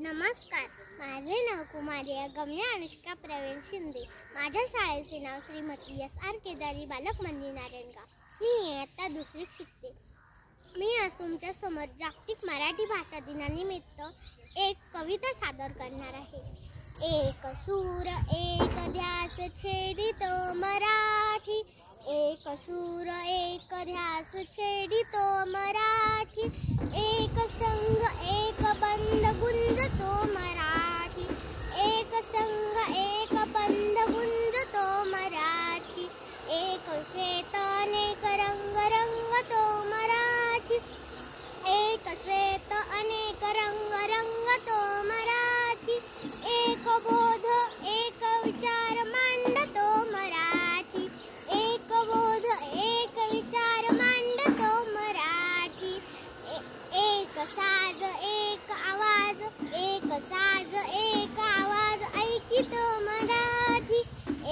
नमस्कार, माझे नाव कुमारी गम्या अनुष्का प्रवीण शिंदे। माझ्या शाळेचे नाव श्रीमती एस.आर. केदारी बालक मंदिर नारायणगाव। मी इयत्ता दुसरीत शिकते। मी आज तुमच्या समोर जागतिक मराठी भाषा दिनानिमित्त एक कविता सादर करणार आहे। एक सूर एक ध्यास छेडितो मराठी, एक सूर एक ध्यास छेडितो मराठी, एक संघ एक बंध गुंजतो मराठी, एक संघ एक बंध गुंजतो मराठी, एक श्वेत अनेक रंग रंगतो मराठी, एक श्वेत अनेक रंग रंगतो मराठी, एक बोध एक विचार मांडतो मराठी, एक बोध एक विचार मांडतो मराठी, एक साज एक आवाज, एक साज एक आवाज ऐकितो मराठी,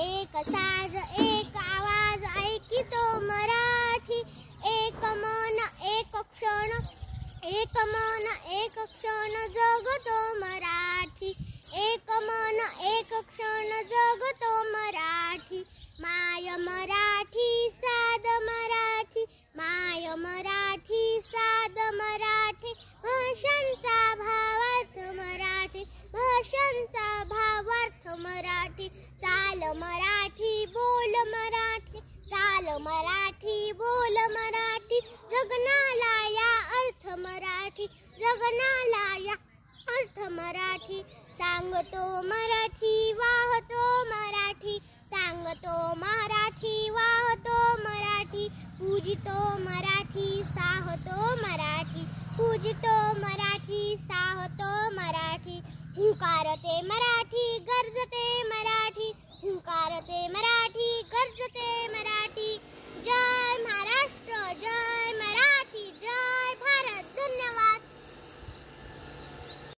एक साज एक आवाज ऐकितो मराठी, एक मन एक क्षण, एक मन एक क्षण जगतो मराठी, एक मन एक क्षण जगतो मराठी, माय मराठी साध मराठी, माय मराठी साध मराठी, भाषांचा भावार्थ मराठी, भाषांचा भावार्थ मराठी, चाल मराठी बोल मराठी, चाल मराठी बोल मराठी, जगनाला या अर्थ मराठी, जगनाला या अर्थ मराठी, सांगतो मराठी वाहतो मराठी, सांगतो मराठी वाहतो मराठी, पूजितो मराठी साहतो मराठी, पूजितो मराठी साहतो मराठी, हुंकारते मराठी।